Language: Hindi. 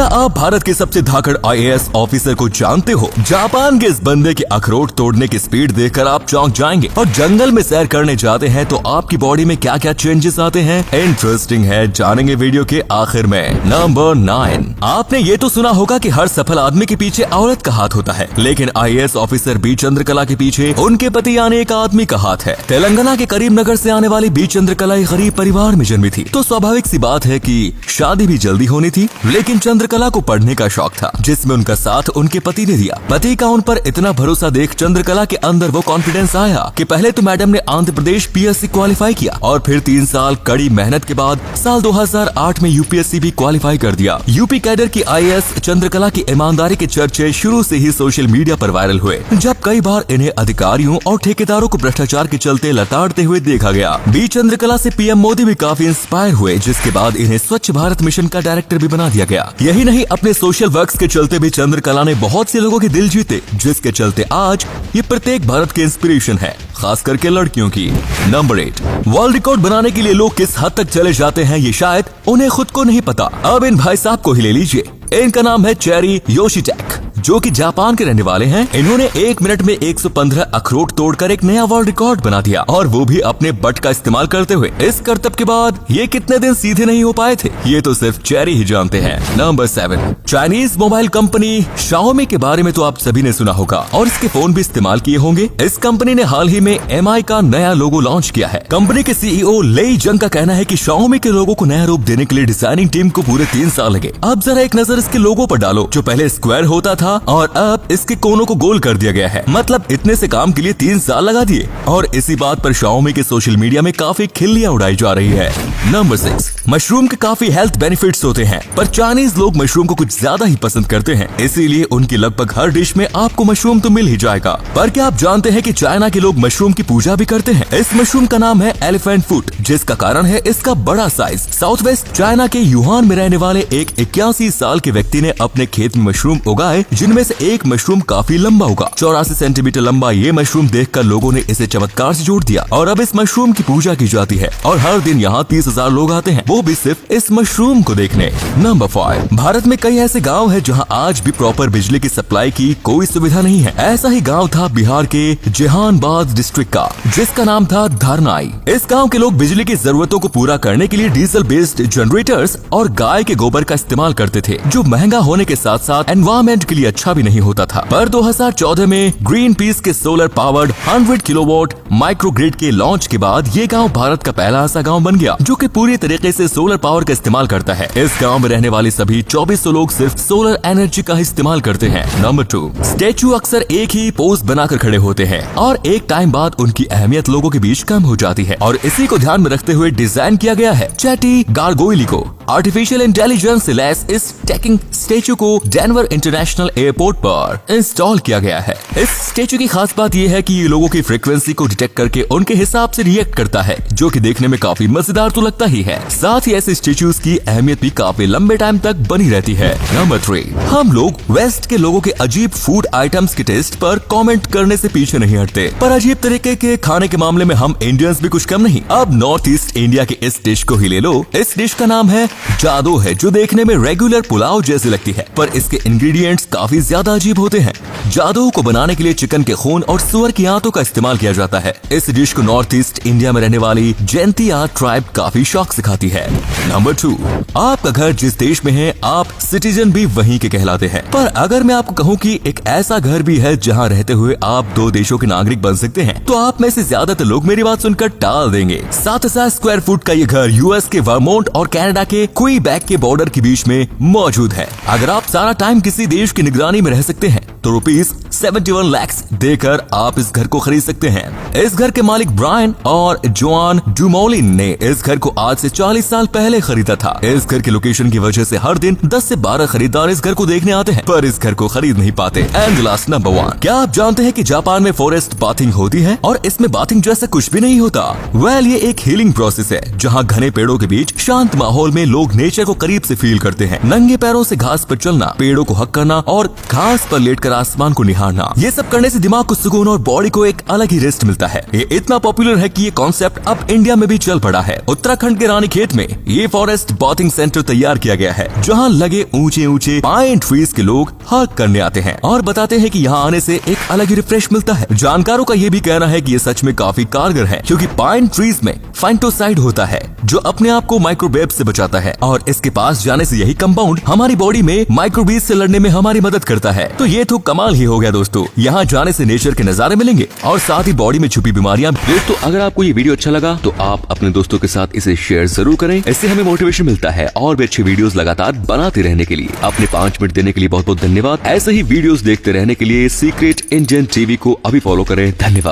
क्या आप भारत के सबसे धाकड़ IAS ऑफिसर को जानते हो? जापान के इस बंदे के अखरोट तोड़ने की स्पीड देखकर आप चौंक जाएंगे। और जंगल में सैर करने जाते हैं तो आपकी बॉडी में क्या क्या चेंजेस आते हैं, इंटरेस्टिंग है, जानेंगे वीडियो के आखिर में। नंबर 9, आपने ये तो सुना होगा कि हर सफल आदमी के पीछे औरत का हाथ होता है, लेकिन IAS ऑफिसर बी चंद्रकला के पीछे उनके पति यानी एक आदमी का हाथ है। तेलंगाना के करीमनगर से आने वाली बी चंद्रकला एक गरीब परिवार में जन्मी थी, तो स्वाभाविक सी बात है कि शादी भी जल्दी होनी थी। लेकिन चंद्रकला को पढ़ने का शौक था, जिसमें उनका साथ उनके पति ने दिया। पति का उन पर इतना भरोसा देख चंद्रकला के अंदर वो कॉन्फिडेंस आया कि पहले तो मैडम ने आंध्र प्रदेश PSC क्वालिफाई किया और फिर 3 साल कड़ी मेहनत के बाद साल 2008 में UPSC भी क्वालिफाई कर दिया। यूपी कैडर की IAS चंद्रकला की ईमानदारी के चर्चे शुरू से ही सोशल मीडिया पर वायरल हुए, जब कई बार इन्हें अधिकारियों और ठेकेदारों को भ्रष्टाचार के चलते लताड़ते हुए देखा गया। बी चंद्रकला से PM मोदी भी काफी इंस्पायर हुए, जिसके बाद इन्हें स्वच्छ भारत मिशन का डायरेक्टर भी बना दिया गया। यही नहीं, अपने सोशल वर्क्स के चलते भी चंद्रकला ने बहुत से लोगों के दिल जीते, जिसके चलते आज ये प्रत्येक भारत की इंस्पिरेशन है, खास करके लड़कियों की। नंबर 8, वर्ल्ड रिकॉर्ड बनाने के लिए लोग किस हद तक चले जाते हैं ये शायद उन्हें खुद को नहीं पता। अब इन भाई साहब को ही ले लीजिए। इनका नाम है चेरी योशिटेक, जो कि जापान के रहने वाले हैं। इन्होंने 1 मिनट में 115 अखरोट तोड़कर एक नया वर्ल्ड रिकॉर्ड बना दिया, और वो भी अपने बट का इस्तेमाल करते हुए। इस करतब के बाद ये कितने दिन सीधे नहीं हो पाए थे, ये तो सिर्फ चेरी ही जानते हैं। Number 7, Chinese mobile company Xiaomi के बारे में तो आप सभी ने सुना होगा और इसके फोन भी इस्तेमाल किए होंगे। इस कंपनी ने हाल ही में MI का नया लोगो लॉन्च किया है। कंपनी के CEO लेई जंग का कहना है कि Xiaomi के लोगो को नया रूप देने के लिए डिजाइनिंग टीम को पूरे 3 साल लगे। अब जरा एक नजर इसके लोगो पर डालो, जो पहले स्क्वायर होता था और अब इसके कोनों को गोल कर दिया गया है। मतलब इतने से काम के लिए 3 साल लगा दिए, और इसी बात पर Xiaomi के सोशल मीडिया में काफी खिल्लियां उड़ाई जा रही है। नंबर 6, मशरूम के काफी हेल्थ बेनिफिट्स होते हैं, पर चाइनीज लोग मशरूम को कुछ ज्यादा ही पसंद करते हैं, इसीलिए उनकी लगभग हर डिश में आपको मशरूम तो मिल ही जाएगा। पर क्या आप जानते हैं कि चाइना के लोग मशरूम की पूजा भी करते हैं? इस मशरूम का नाम है एलिफेंट फुट, जिसका कारण है इसका बड़ा साइज। साउथ वेस्ट चाइना के यूहान में रहने वाले एक 81 साल के व्यक्ति ने अपने खेत में मशरूम उगाए, जिनमें से एक मशरूम काफी लंबा होगा। 84 सेंटीमीटर लंबा ये मशरूम देखकर लोगों ने इसे चमत्कार से जोड़ दिया, और अब इस मशरूम की पूजा की जाती है, और हर दिन यहाँ 30,000 लोग आते हैं, वो भी सिर्फ इस मशरूम को देखने। नंबर 5, भारत में कई ऐसे गाँव है जहाँ आज भी प्रॉपर बिजली की सप्लाई की कोई सुविधा नहीं है। ऐसा ही गाँव था बिहार के जहानाबाद डिस्ट्रिक्ट का, जिसका नाम था धरनाई। इस गाँव के लोग बिजली की जरूरतों को पूरा करने के लिए डीजल बेस्ड जनरेटर्स और गाय के गोबर का इस्तेमाल करते थे, जो महंगा होने के साथ साथ एनवायरमेंट के लिए अच्छा भी नहीं होता था। पर 2014 में ग्रीन पीस के सोलर पावर्ड 100 किलोवाट माइक्रोग्रिड के लॉन्च के बाद ये गांव भारत का पहला ऐसा गांव बन गया जो कि पूरी तरीके से सोलर पावर का इस्तेमाल करता है। इस गांव में रहने वाले सभी 2400 लोग सिर्फ सोलर एनर्जी का इस्तेमाल करते हैं। नंबर 2, स्टेचू अक्सर एक ही पोज बनाकर खड़े होते हैं, और एक टाइम बाद उनकी अहमियत लोगों के बीच कम हो जाती है, और इसी को ध्यान में रखते हुए डिजाइन किया गया है। चैटी गार्गोइली को आर्टिफिशियल इंटेलिजेंस से लैस इस टैकिंग स्टेचू को डेनवर इंटरनेशनल एयरपोर्ट पर इंस्टॉल किया गया है। इस स्टेचू की खास बात यह है कि ये लोगों की फ्रीक्वेंसी को डिटेक्ट करके उनके हिसाब से रिएक्ट करता है, जो कि देखने में काफी मजेदार तो लगता ही है। साथ ही ऐसे स्टेचूज की अहमियत भी काफी लंबे टाइम तक बनी रहती है। नंबर 3, हम लोग वेस्ट के लोगों के अजीब फूड आइटम्स के टेस्ट पर कमेंट करने से पीछे नहीं हटते, पर अजीब तरीके के खाने के मामले में हम इंडियंस भी कुछ कम नहीं। अब नॉर्थ ईस्ट इंडिया के इस डिश को ही ले लो। इस डिश का नाम है जादू है, जो देखने में रेगुलर पुलाव जैसी लगती है, पर इसके इंग्रेडिएंट्स काफी ज्यादा अजीब होते हैं। जादू को बनाने के लिए चिकन के खून और सुअर की आंतों का इस्तेमाल किया जाता है। इस डिश को नॉर्थ ईस्ट इंडिया में रहने वाली जैंतिया ट्राइब काफी शौक से खाती है। नंबर 2, आपका घर जिस देश में है, आप सिटीजन भी वहीं के कहलाते हैं। पर अगर मैं आपको कहूँ कि एक ऐसा घर भी है जहाँ रहते हुए आप 2 देशों के नागरिक बन सकते हैं, तो आप में से ज्यादातर लोग मेरी बात सुनकर टाल देंगे। 7000 स्क्वायर फुट का ये घर यूएस के वर्मोंट और कनाडा के क्वेबेक के बॉर्डर के बीच में मौजूद है। अगर आप सारा टाइम किसी देश की निगरानी में रह सकते हैं, तो ₹71 लाख देकर आप इस घर को खरीद सकते हैं। इस घर के मालिक ब्रायन और जोआन डुमोलिन ने इस घर को आज से 40 साल पहले खरीदा था। इस घर की लोकेशन की वजह से हर दिन 10 से 12 खरीदार इस घर को देखने आते हैं, पर इस घर को खरीद नहीं पाते। एंड लास्ट नंबर 1, क्या आप जानते हैं कि जापान में फॉरेस्ट बाथिंग होती है, और इसमें बाथिंग जैसा कुछ भी नहीं होता। वेल, ये एक हीलिंग प्रोसेस है, जहाँ घने पेड़ों के बीच शांत माहौल में लोग नेचर को करीब से फील करते हैं। नंगे पैरों से घास पर चलना, पेड़ों को हक करना और घास पर लेटकर बैठकर आसमान को निहारना, ये सब करने से दिमाग को सुकून और बॉडी को एक अलग ही रेस्ट मिलता है। ये इतना पॉपुलर है कि ये कॉन्सेप्ट अब इंडिया में भी चल पड़ा है। उत्तराखंड के रानीखेत में ये फॉरेस्ट बाथिंग सेंटर तैयार किया गया है, जहाँ लगे ऊंचे ऊंचे पाइन ट्रीज के लोग हक करने आते हैं और बताते हैं कि यहाँ आने से एक अलग ही रिफ्रेश मिलता है। जानकारों का ये भी कहना है कि ये सच में काफी कारगर है, क्योंकि पाइन ट्रीज में फाइटोसाइड होता है जो अपने आप को माइक्रोवेव से बचाता है और इसके पास जाने से यही कंपाउंड हमारी बॉडी में माइक्रोबीज से लड़ने में हमारी मदद करता है। तो ये तो कमाल ही हो गया दोस्तों। यहाँ जाने से नेचर के नजारे मिलेंगे और साथ ही बॉडी में छुपी बीमारियां। दोस्तों अगर आपको ये वीडियो अच्छा लगा तो आप अपने दोस्तों के साथ इसे शेयर जरूर करें। इससे हमें मोटिवेशन मिलता है और भी अच्छी वीडियोस लगातार बनाते रहने के लिए। अपने 5 मिनट देने के लिए बहुत बहुत धन्यवाद। ऐसे ही वीडियोस देखते रहने के लिए सीक्रेट इंडियन टीवी को अभी फॉलो करें। धन्यवाद।